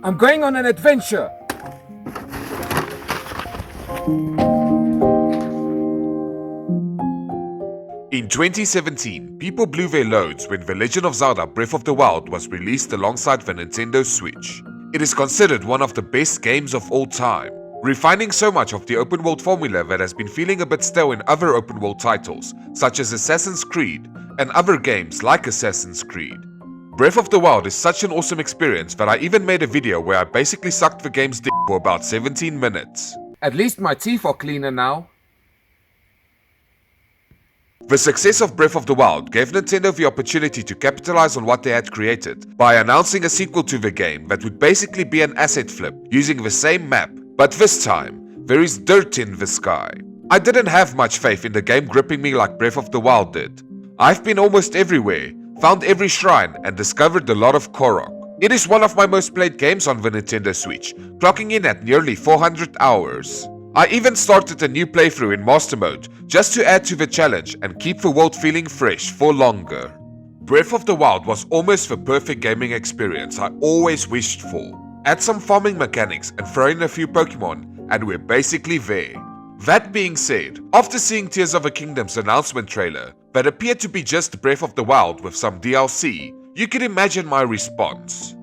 I'm going on an adventure! In 2017, people blew their loads when The Legend of Zelda Breath of the Wild was released alongside the Nintendo Switch. It is considered one of the best games of all time, refining so much of the open world formula that has been feeling a bit stale in other open world titles, such as Assassin's Creed and other games like Assassin's Creed. Breath of the Wild is such an awesome experience that I even made a video where I basically sucked the game's dick for about 17 minutes. At least my teeth are cleaner now. The success of Breath of the Wild gave Nintendo the opportunity to capitalize on what they had created by announcing a sequel to the game that would basically be an asset flip using the same map, but this time, there is dirt in the sky. I didn't have much faith in the game gripping me like Breath of the Wild did. I've been almost everywhere, found every shrine and discovered a lot of Korok. It is one of my most played games on the Nintendo Switch, clocking in at nearly 400 hours. I even started a new playthrough in Master Mode, just to add to the challenge and keep the world feeling fresh for longer. Breath of the Wild was almost the perfect gaming experience I always wished for. Add some farming mechanics and throw in a few Pokemon and we're basically there. That being said, after seeing Tears of the Kingdom's announcement trailer that appeared to be just Breath of the Wild with some DLC, you can imagine my response.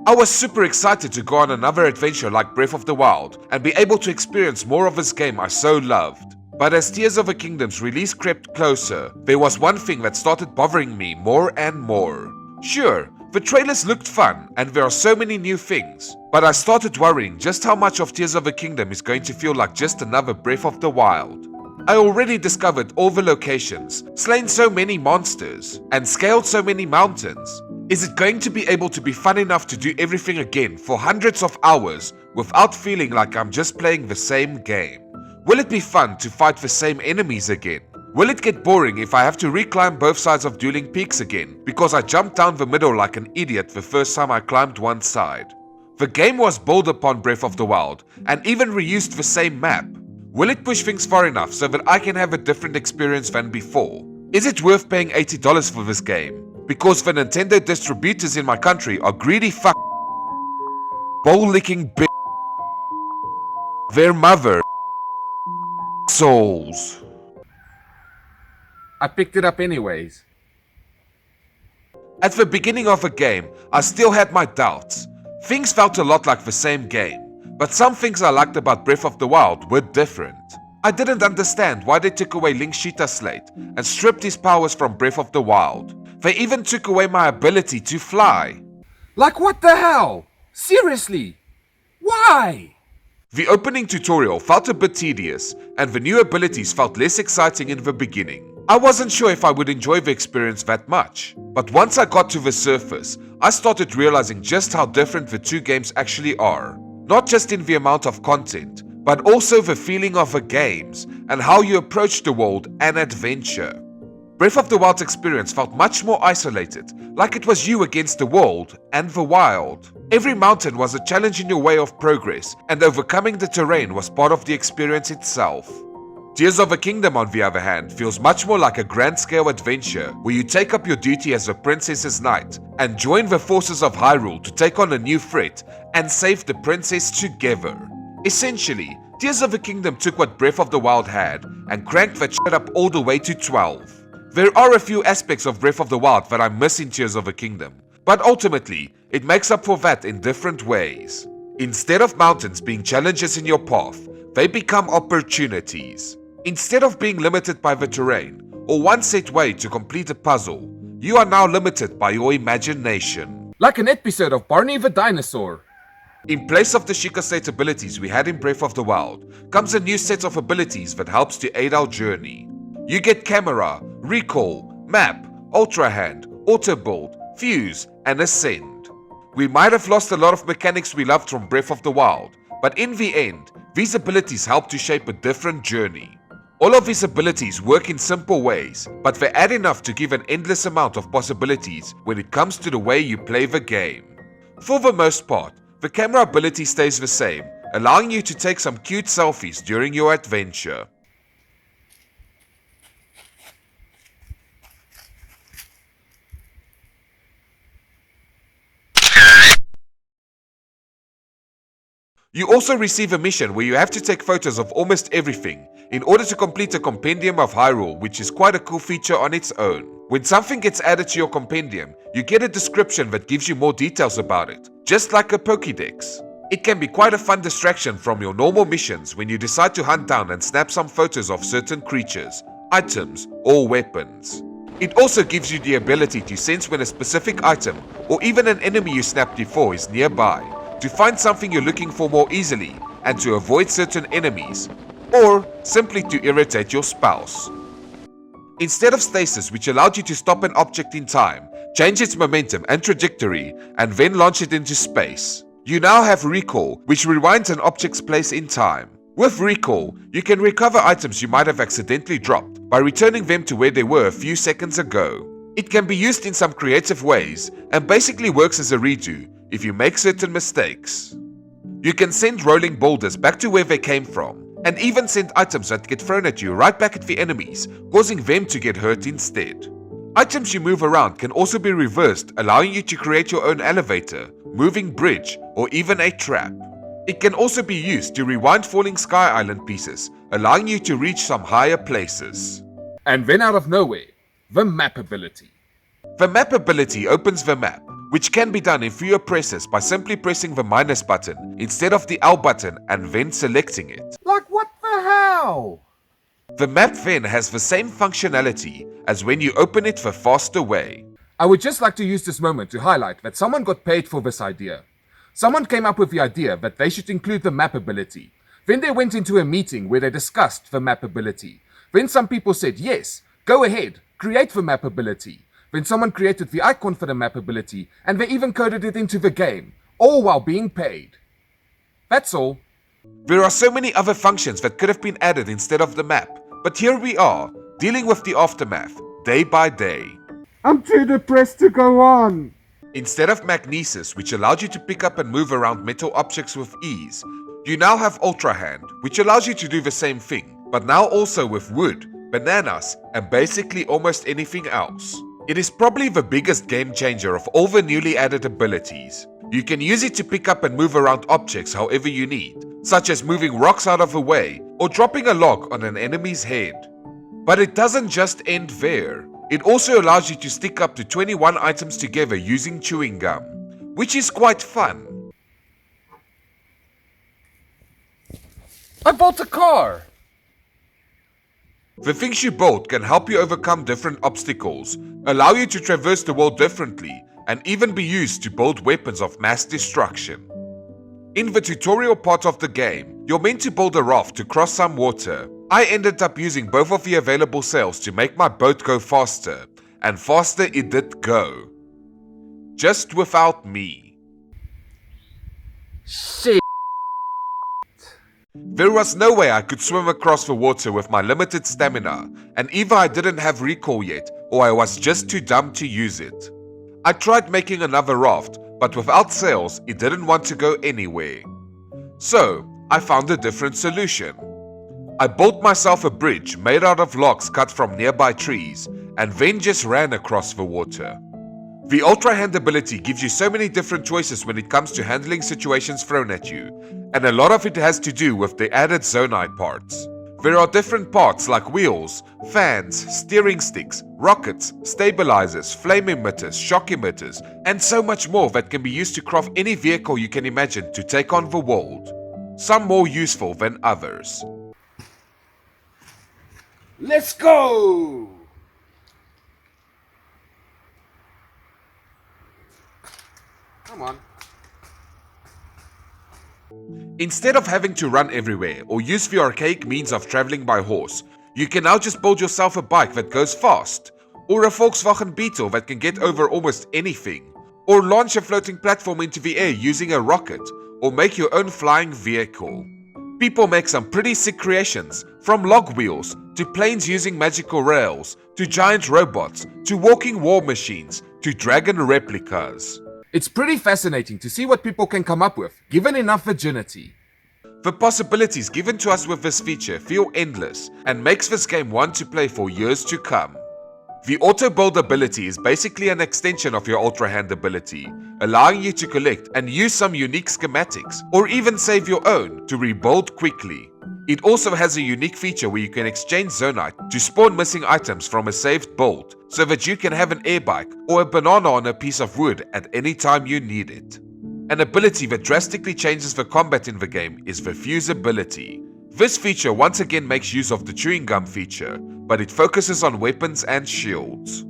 I was super excited to go on another adventure like Breath of the Wild and be able to experience more of this game I so loved. But as Tears of the Kingdom's release crept closer, there was one thing that started bothering me more and more. Sure, the trailers looked fun and there are so many new things, but I started worrying just how much of Tears of the Kingdom is going to feel like just another Breath of the Wild. I already discovered all the locations, slain so many monsters, and scaled so many mountains. Is it going to be able to be fun enough to do everything again for hundreds of hours without feeling like I'm just playing the same game? Will it be fun to fight the same enemies again? Will it get boring if I have to reclimb both sides of dueling peaks again because I jumped down the middle like an idiot the first time I climbed one side? The game was built upon Breath of the Wild and even reused the same map. Will it push things far enough so that I can have a different experience than before? Is it worth paying $80 for this game? Because the Nintendo distributors in my country are greedy bowl-licking their mother souls. I picked it up anyways. At the beginning of the game, I still had my doubts. Things felt a lot like the same game, but some things I liked about Breath of the Wild were different. I didn't understand why they took away Link's Sheeta Slate and stripped his powers from Breath of the Wild. They even took away my ability to fly. Like what the hell? Seriously? Why? The opening tutorial felt a bit tedious, and the new abilities felt less exciting in the beginning. I wasn't sure if I would enjoy the experience that much, but once I got to the surface, I started realizing just how different the two games actually are. Not just in the amount of content, but also the feeling of the games and how you approach the world and adventure. Breath of the Wild's experience felt much more isolated, like it was you against the world and the wild. Every mountain was a challenge in your way of progress, and overcoming the terrain was part of the experience itself. Tears of the Kingdom, on the other hand, feels much more like a grand-scale adventure where you take up your duty as a princess's knight and join the forces of Hyrule to take on a new threat and save the princess together. Essentially, Tears of the Kingdom took what Breath of the Wild had and cranked that shit up all the way to 12. There are a few aspects of Breath of the Wild that I miss in Tears of the Kingdom, but ultimately, it makes up for that in different ways. Instead of mountains being challenges in your path, they become opportunities. Instead of being limited by the terrain, or one set way to complete a puzzle, you are now limited by your imagination. Like an episode of Barney the Dinosaur. In place of the Sheikah Slate abilities we had in Breath of the Wild, comes a new set of abilities that helps to aid our journey. You get Camera, Recall, Map, Ultrahand, Auto Build, Fuse, and Ascend. We might have lost a lot of mechanics we loved from Breath of the Wild, but in the end, these abilities help to shape a different journey. All of his abilities work in simple ways, but they add enough to give an endless amount of possibilities when it comes to the way you play the game. For the most part, the camera ability stays the same, allowing you to take some cute selfies during your adventure. You also receive a mission where you have to take photos of almost everything in order to complete a compendium of Hyrule, which is quite a cool feature on its own. When something gets added to your compendium, you get a description that gives you more details about it, just like a Pokédex. It can be quite a fun distraction from your normal missions when you decide to hunt down and snap some photos of certain creatures, items, or weapons. It also gives you the ability to sense when a specific item, or even an enemy you snapped before, is nearby, to find something you're looking for more easily, and to avoid certain enemies, or simply to irritate your spouse. Instead of stasis, which allowed you to stop an object in time, change its momentum and trajectory, and then launch it into space, you now have recall, which rewinds an object's place in time. With recall, you can recover items you might have accidentally dropped by returning them to where they were a few seconds ago. It can be used in some creative ways, and basically works as a redo if you make certain mistakes. You can send rolling boulders back to where they came from, and even send items that get thrown at you right back at the enemies, causing them to get hurt instead. Items you move around can also be reversed, allowing you to create your own elevator, moving bridge, or even a trap. It can also be used to rewind falling Sky Island pieces, allowing you to reach some higher places. And then out of nowhere, the map ability. The map ability opens the map, which can be done in fewer presses by simply pressing the minus button instead of the L button and then selecting it. Like what the hell? The map then has the same functionality as when you open it the faster way. I would just like to use this moment to highlight that someone got paid for this idea. Someone came up with the idea that they should include the map ability. Then they went into a meeting where they discussed the map ability. Then some people said, yes, go ahead, create the map ability. Then someone created the icon for the map ability, and they even coded it into the game, all while being paid. That's all. There are so many other functions that could have been added instead of the map, but here we are, dealing with the aftermath, day by day. I'm too depressed to go on. Instead of magnesis, which allowed you to pick up and move around metal objects with ease, you now have Ultrahand, which allows you to do the same thing, but now also with wood, bananas, and basically almost anything else. It is probably the biggest game changer of all the newly added abilities. You can use it to pick up and move around objects however you need, such as moving rocks out of the way or dropping a log on an enemy's head. But it doesn't just end there. It also allows you to stick up to 21 items together using chewing gum, which is quite fun. I bought a car. The things you build can help you overcome different obstacles, allow you to traverse the world differently, and even be used to build weapons of mass destruction. In the tutorial part of the game, you're meant to build a raft to cross some water. I ended up using both of the available sails to make my boat go faster, and faster it did go. Just without me. Shit. There was no way I could swim across the water with my limited stamina, and either I didn't have recall yet, or I was just too dumb to use it. I tried making another raft, but without sails, it didn't want to go anywhere. So, I found a different solution. I built myself a bridge made out of logs cut from nearby trees, and then just ran across the water. The Ultrahand ability gives you so many different choices when it comes to handling situations thrown at you, and a lot of it has to do with the added Zonai parts. There are different parts like wheels, fans, steering sticks, rockets, stabilizers, flame emitters, shock emitters, and so much more that can be used to craft any vehicle you can imagine to take on the world. Some more useful than others. Let's go! Come on. Instead of having to run everywhere or use the archaic means of traveling by horse, you can now just build yourself a bike that goes fast, or a Volkswagen Beetle that can get over almost anything, or launch a floating platform into the air using a rocket, or make your own flying vehicle. People make some pretty sick creations, from log wheels, to planes using magical rails, to giant robots, to walking war machines, to dragon replicas. It's pretty fascinating to see what people can come up with, given enough virginity. The possibilities given to us with this feature feel endless and makes this game one to play for years to come. The auto build ability is basically an extension of your Ultrahand ability, allowing you to collect and use some unique schematics or even save your own to rebuild quickly. It also has a unique feature where you can exchange Zonite to spawn missing items from a saved build so that you can have an air bike or a banana on a piece of wood at any time you need it. An ability that drastically changes the combat in the game is the fuse ability. This feature once again makes use of the chewing gum feature, but it focuses on weapons and shields.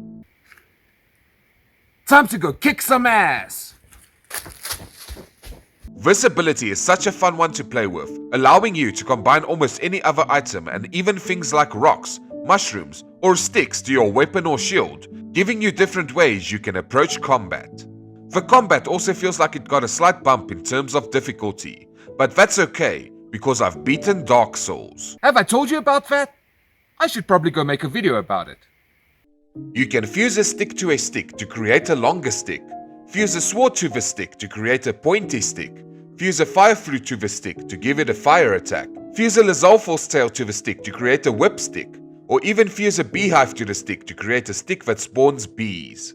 Time to go kick some ass! This ability is such a fun one to play with, allowing you to combine almost any other item and even things like rocks, mushrooms, or sticks to your weapon or shield, giving you different ways you can approach combat. The combat also feels like it got a slight bump in terms of difficulty, but that's okay, because I've beaten Dark Souls. Have I told you about that? I should probably go make a video about it. You can fuse a stick to a stick to create a longer stick, fuse a sword to the stick to create a pointy stick, fuse a fire fruit to the stick to give it a fire attack, fuse a Lizalfos tail to the stick to create a whip stick, or even fuse a beehive to the stick to create a stick that spawns bees.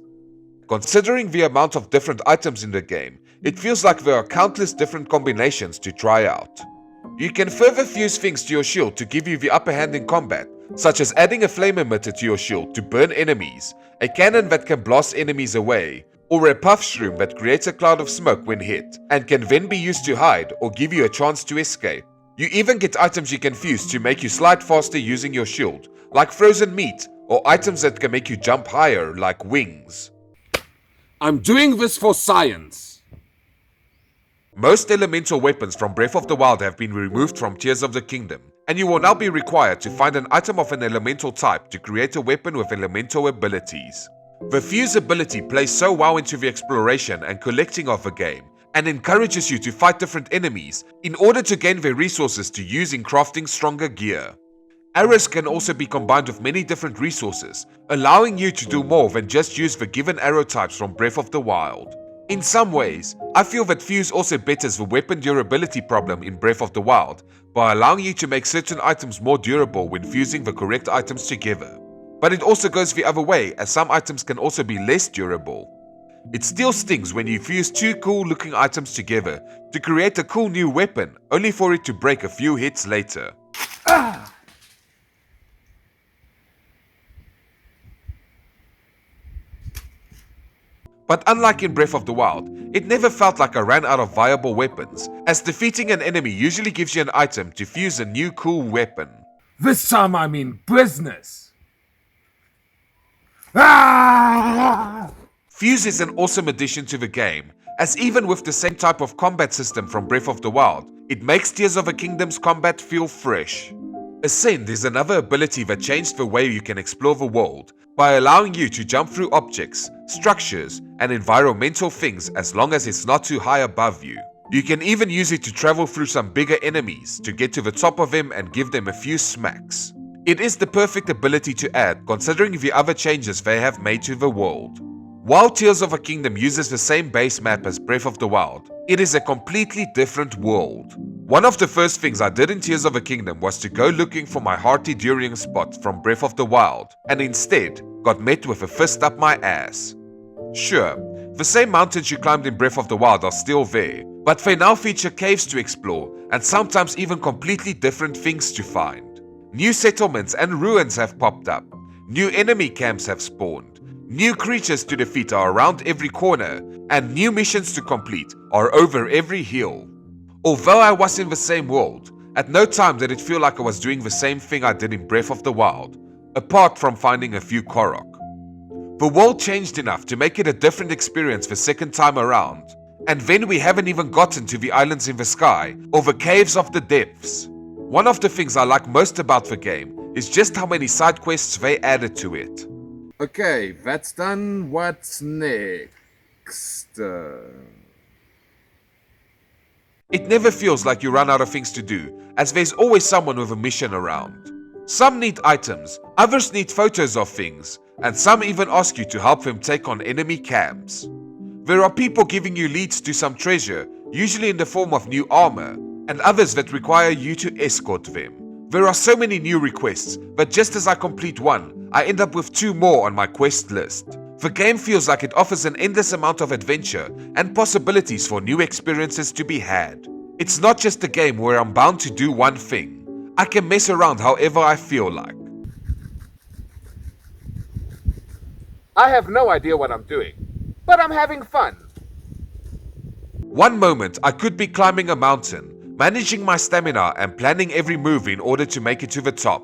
Considering the amount of different items in the game, it feels like there are countless different combinations to try out. You can further fuse things to your shield to give you the upper hand in combat, such as adding a flame emitter to your shield to burn enemies, a cannon that can blast enemies away, or a puff shroom that creates a cloud of smoke when hit, and can then be used to hide or give you a chance to escape. You even get items you can fuse to make you slide faster using your shield, like frozen meat, or items that can make you jump higher, like wings. I'm doing this for science. Most elemental weapons from Breath of the Wild have been removed from Tears of the Kingdom, and you will now be required to find an item of an elemental type to create a weapon with elemental abilities. The fuse ability plays so well into the exploration and collecting of the game, and encourages you to fight different enemies in order to gain the resources to use in crafting stronger gear. Arrows can also be combined with many different resources, allowing you to do more than just use the given arrow types from Breath of the Wild. In some ways, I feel that fuse also betters the weapon durability problem in Breath of the Wild by allowing you to make certain items more durable when fusing the correct items together. But it also goes the other way, as some items can also be less durable. It still stings when you fuse two cool looking items together to create a cool new weapon, only for it to break a few hits later. But unlike in Breath of the Wild, it never felt like I ran out of viable weapons, as defeating an enemy usually gives you an item to fuse a new cool weapon. This time I mean business. Ah! Fuse is an awesome addition to the game, as even with the same type of combat system from Breath of the Wild, it makes Tears of the Kingdom's combat feel fresh. Ascend is another ability that changed the way you can explore the world, by allowing you to jump through objects, structures, and environmental things as long as it's not too high above you. You can even use it to travel through some bigger enemies to get to the top of them and give them a few smacks. It is the perfect ability to add considering the other changes they have made to the world. While Tears of the Kingdom uses the same base map as Breath of the Wild, it is a completely different world. One of the first things I did in Tears of the Kingdom was to go looking for my hearty during spot from Breath of the Wild, and instead got met with a fist up my ass. Sure, the same mountains you climbed in Breath of the Wild are still there, but they now feature caves to explore and sometimes even completely different things to find. New settlements and ruins have popped up, new enemy camps have spawned, new creatures to defeat are around every corner, and new missions to complete are over every hill. Although I was in the same world, at no time did it feel like I was doing the same thing I did in Breath of the Wild, apart from finding a few Korok. The world changed enough to make it a different experience the second time around, and then we haven't even gotten to the islands in the sky or the caves of the depths. One of the things I like most about the game is just how many side quests they added to it. Okay, that's done. What's next? It never feels like you run out of things to do, as there's always someone with a mission around. Some need items, others need photos of things, and some even ask you to help them take on enemy camps. There are people giving you leads to some treasure, usually in the form of new armor, and others that require you to escort them. There are so many new requests, but just as I complete one, I end up with 2 more on my quest list. The game feels like it offers an endless amount of adventure and possibilities for new experiences to be had. It's not just a game where I'm bound to do one thing. I can mess around however I feel like. I have no idea what I'm doing, but I'm having fun. One moment I could be climbing a mountain, managing my stamina and planning every move in order to make it to the top.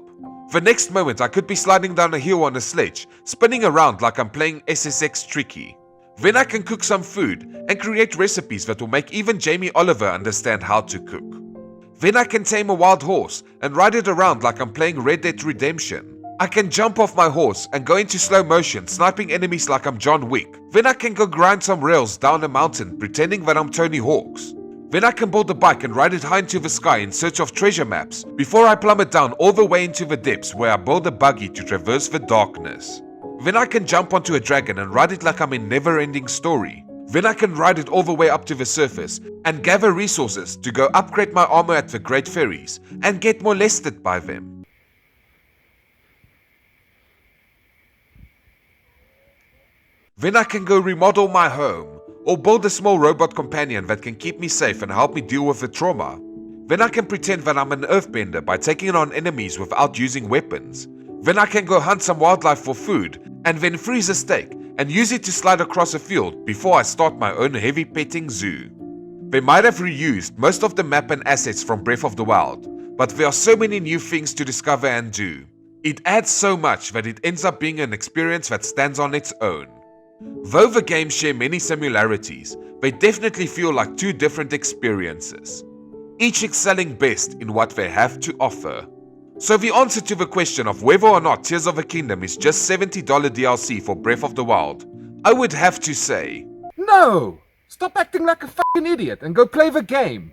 The next moment I could be sliding down a hill on a sledge, spinning around like I'm playing SSX Tricky. Then I can cook some food and create recipes that will make even Jamie Oliver understand how to cook. Then I can tame a wild horse and ride it around like I'm playing Red Dead Redemption. I can jump off my horse and go into slow motion, sniping enemies like I'm John Wick. Then I can go grind some rails down a mountain pretending that I'm Tony Hawk's. Then I can build a bike and ride it high into the sky in search of treasure maps before I plummet down all the way into the depths where I build a buggy to traverse the darkness. Then I can jump onto a dragon and ride it like I'm in Never-Ending Story. Then I can ride it all the way up to the surface and gather resources to go upgrade my armor at the Great Ferries and get molested by them. Then I can go remodel my home, or build a small robot companion that can keep me safe and help me deal with the trauma. Then I can pretend that I'm an earthbender by taking on enemies without using weapons. Then I can go hunt some wildlife for food, and then freeze a steak and use it to slide across a field before I start my own heavy petting zoo. They might have reused most of the map and assets from Breath of the Wild, but there are so many new things to discover and do. It adds so much that it ends up being an experience that stands on its own. Though the games share many similarities, they definitely feel like 2 different experiences, each excelling best in what they have to offer. So the answer to the question of whether or not Tears of the Kingdom is just $70 DLC for Breath of the Wild, I would have to say, No! Stop acting like a fucking idiot and go play the game.